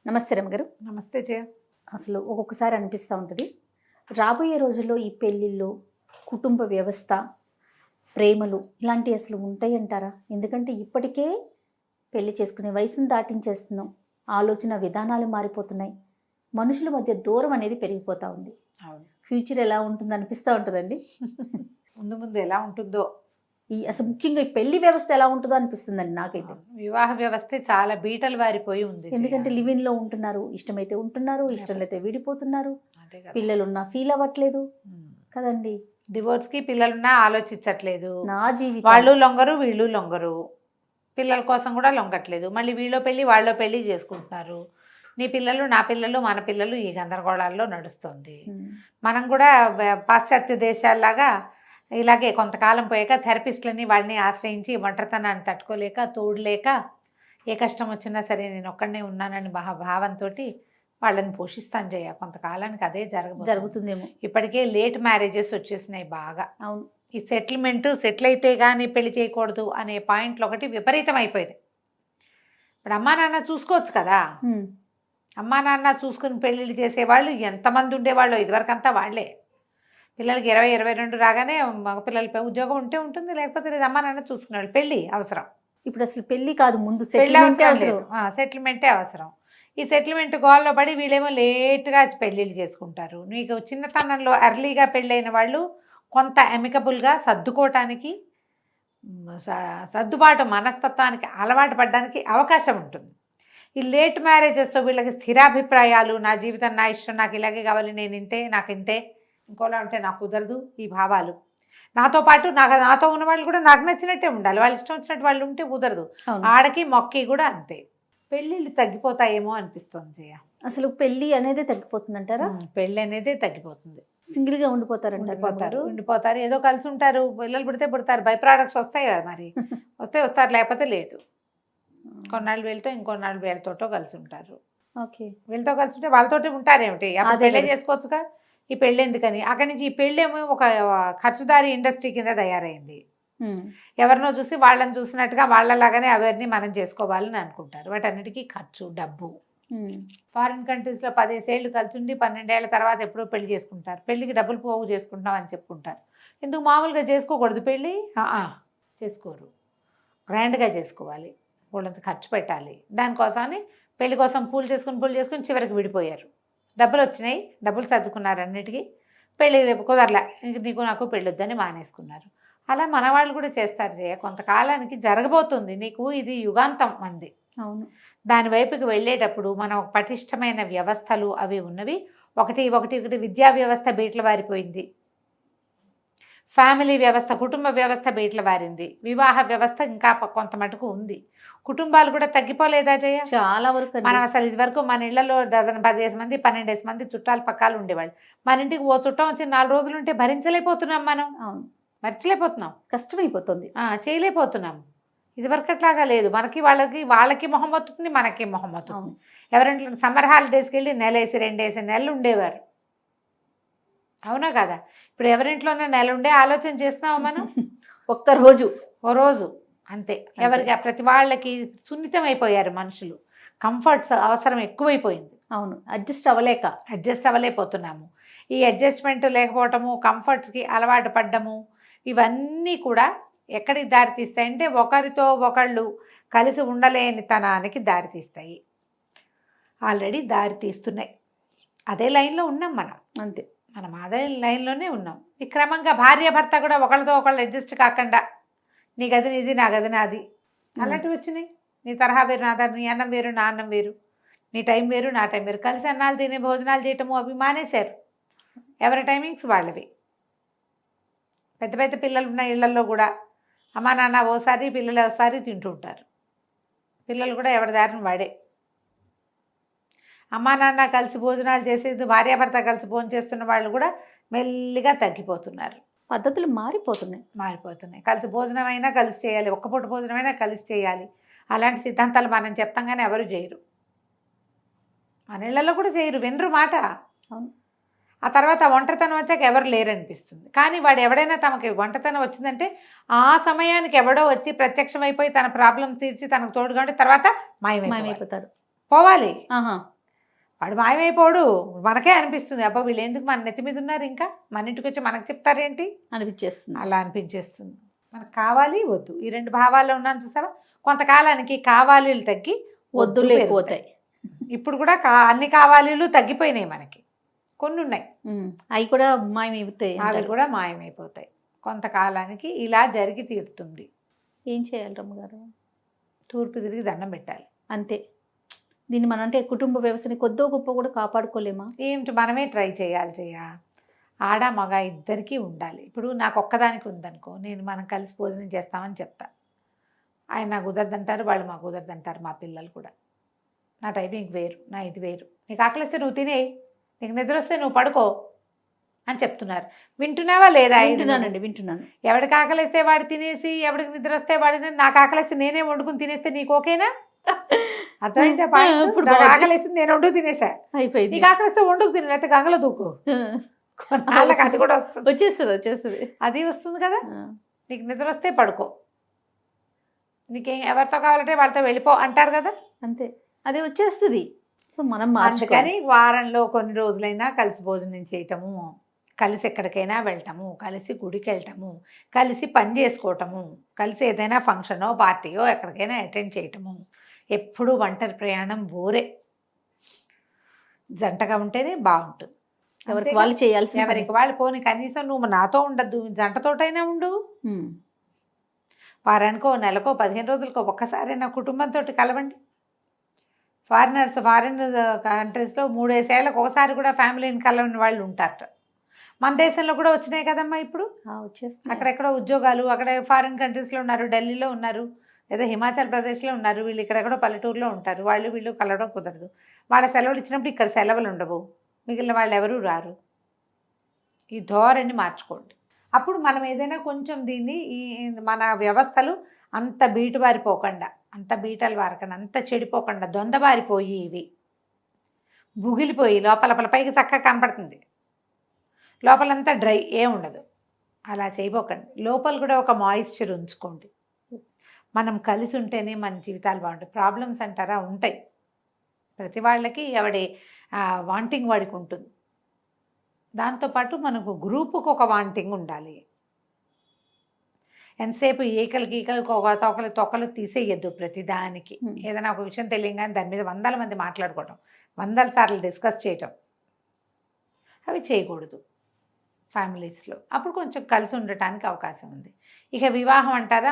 నమస్తే రమగారు. నమస్తే జయ. అసలు ఒక్కొక్కసారి అనిపిస్తూ ఉంటుంది, రాబోయే రోజుల్లో ఈ పెళ్ళిళ్ళు, కుటుంబ వ్యవస్థ, ప్రేమలు ఇలాంటివి అసలు ఉంటాయంటారా? ఎందుకంటే ఇప్పటికే పెళ్లి చేసుకునే వయసును దాటించేస్తున్నాం, ఆలోచన విధానాలు మారిపోతున్నాయి, మనుషుల మధ్య దూరం అనేది పెరిగిపోతూ ఉంది. ఫ్యూచర్ ఎలా ఉంటుంది అనిపిస్తూ ఉంటుందండి. ముందు ముందు ఎలా ఉంటుందో, అసలు ముఖ్యంగా ఈ పెళ్లి వ్యవస్థ ఎలా ఉంటుందో అనిపిస్తుందండి నాకైతే. వివాహ వ్యవస్థ చాలా బీటలు వారిపోయి ఉంది. ఎందుకంటే లివిన్ లో ఉంటున్నారు, ఇష్టమైతే ఉంటున్నారు, ఇష్టం లేకపోతే విడిపోతున్నారు, పిల్లలున్నా ఫీల్ అవ్వట్లేదు కదండి. డివోర్స్ కి పిల్లలున్నా ఆలోచించట్లేదు. నా జీవితం వాళ్ళు లొంగరు, వీళ్ళు లొంగరు, పిల్లల కోసం కూడా లొంగట్లేదు. మళ్ళీ వీళ్ళో పెళ్ళి వాళ్ళో పెళ్ళి చేసుకుంటున్నారు. నీ పిల్లలు నా పిల్లలు మన పిల్లలు ఈ గందరగోళాల్లో నడుస్తుంది. మనం కూడా పాశ్చాత్య దేశాల్లాగా ఇలాగే కొంతకాలం పోయాక థెరపిస్ట్లని వాళ్ళని ఆశ్రయించి ఒంటరితనాన్ని తట్టుకోలేక, తోడులేక, ఏ కష్టం వచ్చినా సరే నేను ఒక్కడనే ఉన్నానని భావంతో వాళ్ళని పోషిస్తాను జయ. కొంతకాలానికి అదే జరుగుతుందేమో. ఇప్పటికే లేట్ మ్యారేజెస్ వచ్చేసినాయి బాగా. అవును. ఈ సెటిల్ అయితే కానీ పెళ్లి చేయకూడదు అనే పాయింట్లు ఒకటి విపరీతం అయిపోయింది. ఇప్పుడు అమ్మా నాన్న చూసుకోవచ్చు కదా, అమ్మా నాన్న చూసుకుని పెళ్ళిళ్ళు చేసేవాళ్ళు ఎంతమంది ఉండేవాళ్ళు. ఇదివరకంతా వాళ్ళే. పిల్లలకి 20-22 రాగానే మగ పిల్లలపై ఉద్యోగం ఉంటే ఉంటుంది, లేకపోతే లేదు, అమ్మా నాన్న చూసుకునేవాళ్ళు. పెళ్ళి అవసరం. ఇప్పుడు అసలు పెళ్ళి కాదు, ముందు సెటిల్మెంటే అవసరం. ఈ సెటిల్మెంట్ గోల్లో పడి వీళ్ళేమో లేట్గా పెళ్ళిళ్ళు చేసుకుంటారు. నీకు చిన్నతనంలో ఎర్లీగా పెళ్ళైన వాళ్ళు కొంత అమికబుల్గా సర్దుకోవటానికి, సర్దుబాటు మనస్తత్వానికి అలవాటు పడడానికి అవకాశం ఉంటుంది. ఈ లేట్ మ్యారేజెస్తో వీళ్ళకి స్థిరాభిప్రాయాలు, నా జీవితం నా ఇష్టం, నాకు ఇలాగే కావాలి, నేను ఇంతే, నాకు ఇంతే, ఇంకోలా ఉంటే నాకు కుదరదు, ఈ భావాలు. నాతో పాటు నాతో ఉన్న వాళ్ళు కూడా నాకు నచ్చినట్టే ఉండాలి, వాళ్ళు ఇష్టం వచ్చినట్టు వాళ్ళు ఉంటే కుదరదు. ఆడకి మొక్కి కూడా అంతే. పెళ్ళిళ్ళు తగ్గిపోతాయేమో అనిపిస్తుంది జయ. అసలు పెళ్ళి అనేది తగ్గిపోతుంది అంటారా? పెళ్ళి అనేది తగ్గిపోతుంది. సింగిల్గా ఉండిపోతారు. ఏదో కలిసి ఉంటారు, పిల్లలు పుడతారు, బై ప్రోడక్ట్స్ వస్తాయి కదా, మరి వస్తే వస్తారు, లేకపోతే లేదు. కొన్నాళ్ళు వీళ్ళతో, ఇంకొన్నాళ్ళు వీళ్ళతోటో కలిసి ఉంటారు. ఓకే, వీళ్ళతో కలిసి ఉంటే వాళ్ళతోటి ఉంటారేమిటి, అప్పుడు పెళ్ళే చేసుకోవచ్చుగా. ఈ పెళ్ళి ఎందుకని, అక్కడి నుంచి ఈ పెళ్ళి ఏమో ఒక ఖర్చుదారి ఇండస్ట్రీ కింద తయారైంది. ఎవరినో చూసి వాళ్ళని చూసినట్టుగా వాళ్ళలాగానే అవన్నీ మనం చేసుకోవాలని అనుకుంటారు. వాటన్నిటికీ ఖర్చు, డబ్బు. ఫారిన్ కంట్రీస్లో 15 ఏళ్ళు కలిసి ఉండి 12 ఏళ్ల తర్వాత ఎప్పుడో పెళ్లి చేసుకుంటారు. పెళ్ళికి డబ్బులు పోగు చేసుకుంటాం అని చెప్పుకుంటారు. ఎందుకు మామూలుగా చేసుకోకూడదు పెళ్ళి? చేసుకోరు, గ్రాండ్గా చేసుకోవాలి, వాళ్ళంత ఖర్చు పెట్టాలి. దానికోసమని పెళ్లి కోసం పూలు చేసుకుని చివరికి విడిపోయారు. డబ్బులు వచ్చినాయి, డబ్బులు సర్దుకున్నారు, అన్నిటికీ పెళ్ళి కుదరలే, ఇంక నీకు నాకు పెళ్ళి వద్దని మానేసుకున్నారు. అలా మన వాళ్ళు కూడా చేస్తారు జయ. కొంతకాలానికి జరగబోతుంది. నీకు ఇది యుగాంతం మంది. అవును. దాని వైపుకి వెళ్ళేటప్పుడు మనం పటిష్టమైన వ్యవస్థలు అవి ఉన్నవి. ఒకటి విద్యా వ్యవస్థ బీట్ల వారిపోయింది, ఫ్యామిలీ వ్యవస్థ, కుటుంబ వ్యవస్థ బీట్ల వారింది, వివాహ వ్యవస్థ ఇంకా కొంత మటుకు ఉంది. కుటుంబాలు కూడా తగ్గిపోలేదా జయ? చాలా వరకు. మనం అసలు ఇది వరకు మన ఇళ్లలో 10 మంది 12 మంది చుట్టాలు పక్కాలు ఉండేవాళ్ళు. మన ఇంటికి ఓ చుట్టం వచ్చి 4 రోజులు ఉంటే భరించలేకపోతున్నాం మనం. అవును, మర్చిలేకపోతున్నాం, కష్టమైపోతుంది, చేయలేకపోతున్నాం. ఇదివరకు అట్లాగా లేదు. వాళ్ళకి మొహం వస్తుంది, మనకి మొహం వస్తుంది. ఎవరింట్లో సమ్మర్ హాలిడేస్కి వెళ్ళి 1 నెల 2 నెలలు ఉండేవారు, అవునా కదా? ఇప్పుడు ఎవరింట్లోనే నెల ఉండే ఆలోచన చేస్తున్నావు మనం? ఓ రోజు అంతే. ఎవరికి ప్రతి వాళ్ళకి సున్నితం అయిపోయారు మనుషులు. కంఫర్ట్స్ అవసరం ఎక్కువైపోయింది. అవును, అడ్జస్ట్ అవ్వలేకపోతున్నాము. ఈ అడ్జస్ట్మెంట్ లేకపోవటము, కంఫర్ట్స్కి అలవాటు పడ్డము, ఇవన్నీ కూడా ఎక్కడికి దారితీస్తాయంటే ఒకరితో ఒకళ్ళు కలిసి ఉండలేని తనానికి దారితీస్తాయి. ఆల్రెడీ దారితీస్తున్నాయి. అదే లైన్లో ఉన్నాం మనం, అంతే. మనం అదే లైన్లోనే ఉన్నాం. ఈ క్రమంగా భార్య భర్త కూడా ఒకళ్ళతో ఒకళ్ళు అడ్జస్ట్ కాకుండా, నీ గది నీది, నా గది నాది, అలాంటివి వచ్చినాయి. నీ తరహా వేరు, నా నీ అన్నం వేరు, నా అన్నం వేరు, నీ టైం వేరు, నా టైం వేరు, కలిసి అన్నాలు తినే భోజనాలు చేయటము అవి మానేశారు. ఎవరి టైమింగ్స్ వాళ్ళవి. పెద్ద పిల్లలు ఉన్న ఇళ్లలో కూడా అమ్మా నాన్న ఓసారి, పిల్లలు ఒకసారి తింటూ ఉంటారు. పిల్లలు కూడా ఎవరి దారిని వాడే. అమ్మా నాన్న కలిసి భోజనాలు చేసేది, భార్యాభర్త కలిసి భోజనం చేస్తున్న వాళ్ళు కూడా మెల్లిగా తగ్గిపోతున్నారు. పద్ధతులు మారిపోతున్నాయి. కలిసి భోజనం అయినా కలిసి చేయాలి, ఒక్కపూట భోజనం అయినా కలిసి చేయాలి. అలాంటి సిద్ధాంతాలు మనం చెప్తాం కానీ ఎవరు చేయరు. మన ఇళ్లలో కూడా చేయరు, వినరు మాట. ఆ తర్వాత ఒంటరితనం వచ్చాక ఎవరు లేరనిపిస్తుంది. కానీ వాడు ఎవడైనా తమకి ఒంటరితనం వచ్చిందంటే ఆ సమయానికి ఎవడో వచ్చి ప్రత్యక్షమైపోయి తన ప్రాబ్లం తీర్చి తనకు తోడుగా ఉంటే తర్వాత మాయమైపోతాడు. పోవాలి, వాడు మాయమైపోడు. మనకే అనిపిస్తుంది అబ్బా వీళ్ళు ఎందుకు మన నెత్తి మీద ఉన్నారు, ఇంకా మన ఇంటికి వచ్చి మనకు చెప్తారేంటి అనిపించేస్తుంది. అలా అనిపించేస్తుంది. మనకు కావాలి వద్దు ఈ రెండు భావాల్లో ఉన్నాను చూసావా. కొంతకాలానికి కావాలీలు తగ్గి వద్దులు ఎక్కువతాయి. ఇప్పుడు కూడా అన్ని కావాలీలు తగ్గిపోయినాయి, మనకి కొన్ని ఉన్నాయి, అవి కూడా మాయమైపోతాయి. అవి కూడా మాయమైపోతాయి. కొంతకాలానికి ఇలా జరిగి తీరుతుంది. ఏం చేయాలి రమ్మగారు? తూర్పు తిరిగి దండం పెట్టాలి అంతే. దీన్ని మనం అంటే కుటుంబ వ్యవస్థని కొద్దో గొప్ప కూడా కాపాడుకోలేమా? ఏమిటి మనమే ట్రై చేయాలి. ఆడ మగ ఇద్దరికీ ఉండాలి. ఇప్పుడు నాకు ఒక్కదానికి ఉందనుకో, మనం కలిసి భోజనం చేస్తామని చెప్తా, ఆయన నాకు కుదరదంటారు, వాళ్ళు మాకు కుదరదంటారు. మా పిల్లలు కూడా నా టైమింగ్ వేరు, నా ఇది వేరు. నీకు ఆకలిస్తే నువ్వు తినే, నీకు నిద్ర వస్తే నువ్వు పడుకో అని చెప్తున్నారు. వింటున్నావా లేదా? వింటున్నాను. ఎవడికి ఆకలిస్తే వాడు తినేసి, ఎవడికి నిద్ర వస్తే వాడి, నాకు ఆకలిస్తే నేనే వండుకుని తినేస్తే నీకు ఓకేనా? అర్థమైందా? ఇప్పుడు ఆకలిస్తే నేను వండుకు తినేసా, అయిపోయింది. నీకు ఆకలిస్తే వండుకు తిను, లేకపోతే గంగలో దూకు. వాళ్ళకి అది కూడా వచ్చేస్తుంది. అది వస్తుంది కదా. నీకు నిద్ర వస్తే పడుకో, నీకేం ఎవరితో కావాలంటే వాళ్ళతో వెళ్ళిపో అంటారు కదా, అంతే, అది వచ్చేస్తుంది. సో మనం అందుకని వారంలో కొన్ని రోజులైనా కలిసి భోజనం చేయటము, కలిసి ఎక్కడికైనా వెళ్ళటము, కలిసి గుడికి వెళ్ళటము, కలిసి పని చేసుకోవటము, కలిసి ఏదైనా ఫంక్షనో పార్టీయో ఎక్కడికైనా అటెండ్ చేయటము. ఎప్పుడు ఒంటరి ప్రయాణం బోరే, జంటగా ఉంటేనే బాగుంటుంది. ఎవరికి వాళ్ళు చేయాల్సి, ఎవరికి వాళ్ళు. పోనీ కనీసం నువ్వు నాతో ఉండద్దు, జంటతోటైనా ఉండు. వారానికో నెలకో 15 రోజులకో ఒక్కసారి నా కుటుంబంతో కలవండి. ఫారిన్ కంట్రీస్లో 3-5 ఏళ్ళకి ఒకసారి కూడా ఫ్యామిలీని కలవని వాళ్ళు ఉంటారట. మన దేశంలో కూడా వచ్చినాయి కదమ్మా ఇప్పుడు, వచ్చేస్తాయి. అక్కడెక్కడో ఉద్యోగాలు, అక్కడ ఫారిన్ కంట్రీస్లో ఉన్నారు, ఢిల్లీలో ఉన్నారు, ఏదో హిమాచల్ ప్రదేశ్లో ఉన్నారు, వీళ్ళు ఇక్కడెక్కడో పల్లెటూరులో ఉంటారు. వీళ్ళు కలవడం కుదరదు. వాళ్ళ సెలవులు ఇచ్చినప్పుడు ఇక్కడ సెలవులు ఉండవు, మిగిలిన వాళ్ళు ఎవరూ రారు. ఈ ధోరణి మార్చుకోండి. అప్పుడు మనం ఏదైనా కొంచెం దీన్ని మన వ్యవస్థలు అంత బీటుబారిపోకుండా, అంత బీటలు వారకుండా, అంత చెడిపోకుండా, దొందబారిపోయి ఇవి బుగిలిపోయి లోపల పైకి చక్కగా కనపడుతుంది, లోపలంతా డ్రై ఉండదు. అలా చేయబోకండి. లోపల కూడా ఒక మాయిశ్చర్ ఉంచుకోండి. మనం కలిసి ఉంటేనే మన జీవితాలు బాగుంటాయి. ప్రాబ్లమ్స్ అంటారా ఉంటాయి, ప్రతి వాళ్ళకి ఎవడి వాంటింగ్ వాడికి ఉంటుంది. దాంతోపాటు మనకు గ్రూపుకు ఒక వాంటింగ్ ఉండాలి. ఎంతసేపు ఈకలు తొక్కలు తీసేయద్దు. ప్రతిదానికి ఏదైనా ఒక విషయం తెలియగానే దాని మీద 100 మంది మాట్లాడుకోవటం, 100 సార్లు డిస్కస్ చేయటం, అవి చేయకూడదు ఫ్యామిలీస్లో. అప్పుడు కొంచెం కలిసి ఉండటానికి అవకాశం ఉంది. ఇక వివాహం అంటారా,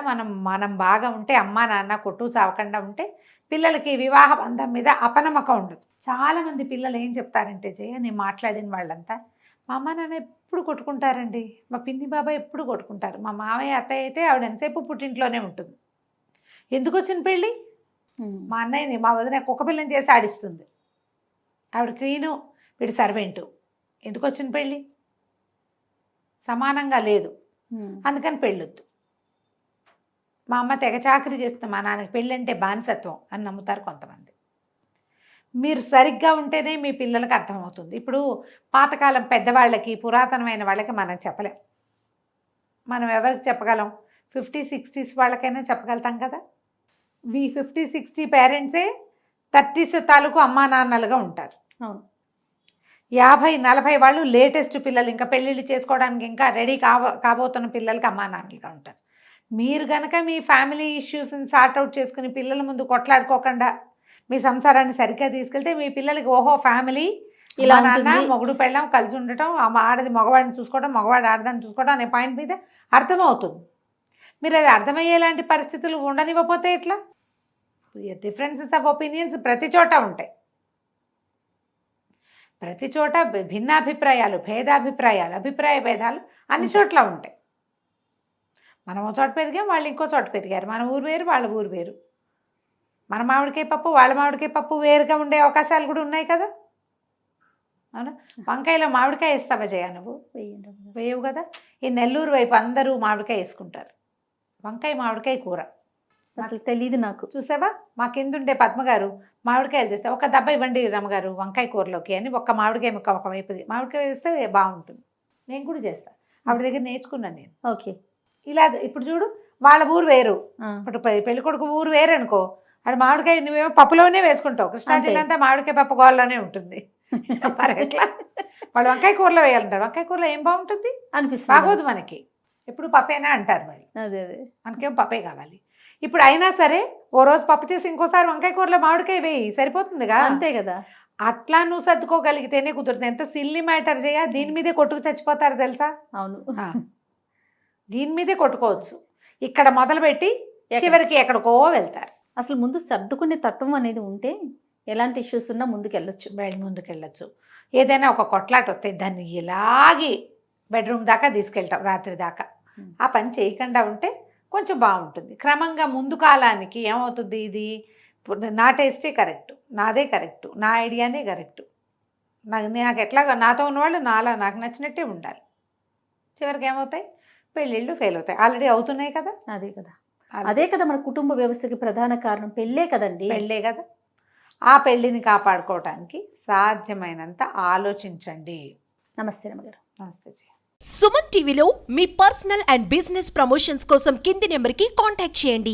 మనం బాగా ఉంటే, అమ్మా నాన్న కొట్టు చావకుండా ఉంటే, పిల్లలకి వివాహ బంధం మీద అపనమ్మకం ఉండదు. చాలామంది పిల్లలు ఏం చెప్తారంటే, నేను మాట్లాడిన వాళ్ళంతా, మా అమ్మ నాన్న ఎప్పుడు కొట్టుకుంటారండి, మా పిన్ని బాబాయ్ ఎప్పుడు కొట్టుకుంటారు, మా మామయ్య అత్తయ్య అయితే ఆవిడ ఎంతసేపు పుట్టింట్లోనే ఉంటుంది, ఎందుకు వచ్చిన పెళ్ళి, మా అన్నయ్యని మా వదిన కుక్క పిల్లని చేసి ఆడిస్తుంది, ఆవిడ క్వీను వీడు సర్వెంటు, ఎందుకు వచ్చిన పెళ్ళి, సమానంగా లేదు, అందుకని పెళ్ళొద్దు. మా అమ్మ తెగ చాకరీ చేస్తుంది, మా నాన్నకి పెళ్ళంటే బానిసత్వం అని నమ్ముతారు కొంతమంది. మీరు సరిగ్గా ఉంటేనే మీ పిల్లలకి అర్థమవుతుంది. ఇప్పుడు పాతకాలం పెద్దవాళ్ళకి, పురాతనమైన వాళ్ళకి మనం చెప్పలేం. మనం ఎవరికి చెప్పగలం? 50-60s వాళ్ళకైనా చెప్పగలుగుతాం కదా. 50-60 పేరెంట్సే 30s తాలూకు అమ్మా నాన్నలుగా ఉంటారు. అవును. 50-40 వాళ్ళు లేటెస్ట్ పిల్లలు, ఇంకా పెళ్ళిళ్ళు చేసుకోవడానికి ఇంకా రెడీ కాబోతున్న పిల్లలకి అమ్మా నాన్నలుగా ఉంటారు. మీరు కనుక మీ ఫ్యామిలీ ఇష్యూస్ని సార్ట్అవుట్ చేసుకుని పిల్లల ముందు కొట్లాడుకోకుండా మీ సంసారాన్ని సరిగ్గా తీసుకెళ్తే, మీ పిల్లలకి ఓహో ఫ్యామిలీ ఇలా నాన్న మొగుడు పెళ్ళం కలిసి ఉండటం, ఆడది మగవాడిని చూసుకోవడం, మగవాడు ఆడదాన్ని చూసుకోవడం అనే పాయింట్ మీద అర్థమవుతుంది. మీరు అది అర్థమయ్యేలాంటి పరిస్థితులు ఉండనివ్వకపోతే ఎట్లా? డిఫరెన్సెస్ ఆఫ్ ఒపీనియన్స్ ప్రతి చోట ఉంటాయి. ప్రతి చోట భిన్నాభిప్రాయాలు, భేదాభిప్రాయాలు, అభిప్రాయ భేదాలు అన్ని చోట్ల ఉంటాయి. మనం ఒక చోట పెరిగాం, వాళ్ళు ఇంకో చోట పెరిగారు. మన ఊరు వేరు, వాళ్ళ ఊరు వేరు. మన మామిడికాయ పప్పు, వాళ్ళ మామిడికాయ పప్పు వేరుగా ఉండే అవకాశాలు కూడా ఉన్నాయి కదా. అవునా? వంకాయలో మామిడికాయ వేస్తావా జయ? నువ్వు వేయవు కదా. ఈ నెల్లూరు వైపు అందరూ మామిడికాయ వేసుకుంటారు. వంకాయ మామిడికాయ కూర అసలు తెలియదు నాకు. చూసావా? మా కిందుండే పద్మగారు మామిడికాయలు తెస్తే, ఒక దెబ్బ ఇవ్వండి రమ్మగారు వంకాయ కూరలోకి అని ఒక మామిడికాయ ముక్క ఒకవైపుది మామిడికాయ వేస్తే బాగుంటుంది. నేను కూడా చేస్తాను, ఆవిడ దగ్గర నేర్చుకున్నాను నేను. ఓకే. ఇలా ఇప్పుడు చూడు, వాళ్ళ ఊరు వేరు, ఇప్పుడు పెళ్ళికొడుకు ఊరు వేరు అనుకో, అది మామిడికాయ నువ్వేమో పప్పులోనే వేసుకుంటావు, కృష్ణా అంతే. జిల్లా అంతా మామిడికాయ పప్పు గోళ్ళలోనే ఉంటుంది. మరి ఎట్లా? వాళ్ళు వంకాయ కూరలో వేయాలంటారు, వంకాయ కూరలో ఏం బాగుంటుంది? అనిపిస్తుంది. బాగోదు మనకి, ఎప్పుడు పప్పేనా అంటారు వాళ్ళు, అదే అదే. మనకేం పప్పే కావాలి. ఇప్పుడు అయినా సరే ఓ రోజు పప్పు తీసి ఇంకోసారి వంకాయ కూరలో మామిడికాయ వేయి, సరిపోతుందిగా. అంతే కదా. అట్లా నువ్వు సర్దుకోగలిగితేనే కుదురుతుంది. ఎంత సిల్లీ మ్యాటర్ చేయ, దీని మీదే కొట్టుకు చచ్చిపోతారు తెలుసా. అవును. దీని మీదే కొట్టుకోవచ్చు, ఇక్కడ మొదలుపెట్టి చివరికి ఎక్కడికో వెళ్తారు. అసలు ముందు సర్దుకునే తత్వం అనేది ఉంటే ఎలాంటి ఇష్యూస్ ఉన్నా ముందుకెళ్ళొచ్చు. ముందుకెళ్ళచ్చు. ఏదైనా ఒక కొట్లాట వస్తే దాన్ని ఇలాగి బెడ్రూమ్ దాకా తీసుకెళ్తాం, రాత్రి దాకా. ఆ పని చేయకుండా ఉంటే కొంచెం బాగుంటుంది. క్రమంగా ముందు కాలానికి ఏమవుతుంది, ఇది నా టేస్టే కరెక్ట్, నాదే కరెక్ట్, నా ఐడియానే కరెక్ట్, నాకు ఎట్లా నాతో ఉన్నవాళ్ళు నాకు నచ్చినట్టే ఉండాలి. చివరికి ఏమవుతాయి, పెళ్ళిళ్ళు ఫెయిల్ అవుతాయి. ఆల్రెడీ అవుతున్నాయి కదా. అదే కదా. అదే కదా మన కుటుంబ వ్యవస్థకి ప్రధాన కారణం పెళ్ళే కదండి. పెళ్ళే కదా. ఆ పెళ్ళిని కాపాడుకోవటానికి సాధ్యమైనంత ఆలోచించండి. నమస్తే రమగారు. నమస్తే. సుమన్ టీవీలో మీ పర్సనల్ అండ్ బిజినెస్ ప్రమోషన్స్ కోసం కింది నెంబర్కి కాంటాక్ట్ చేయండి.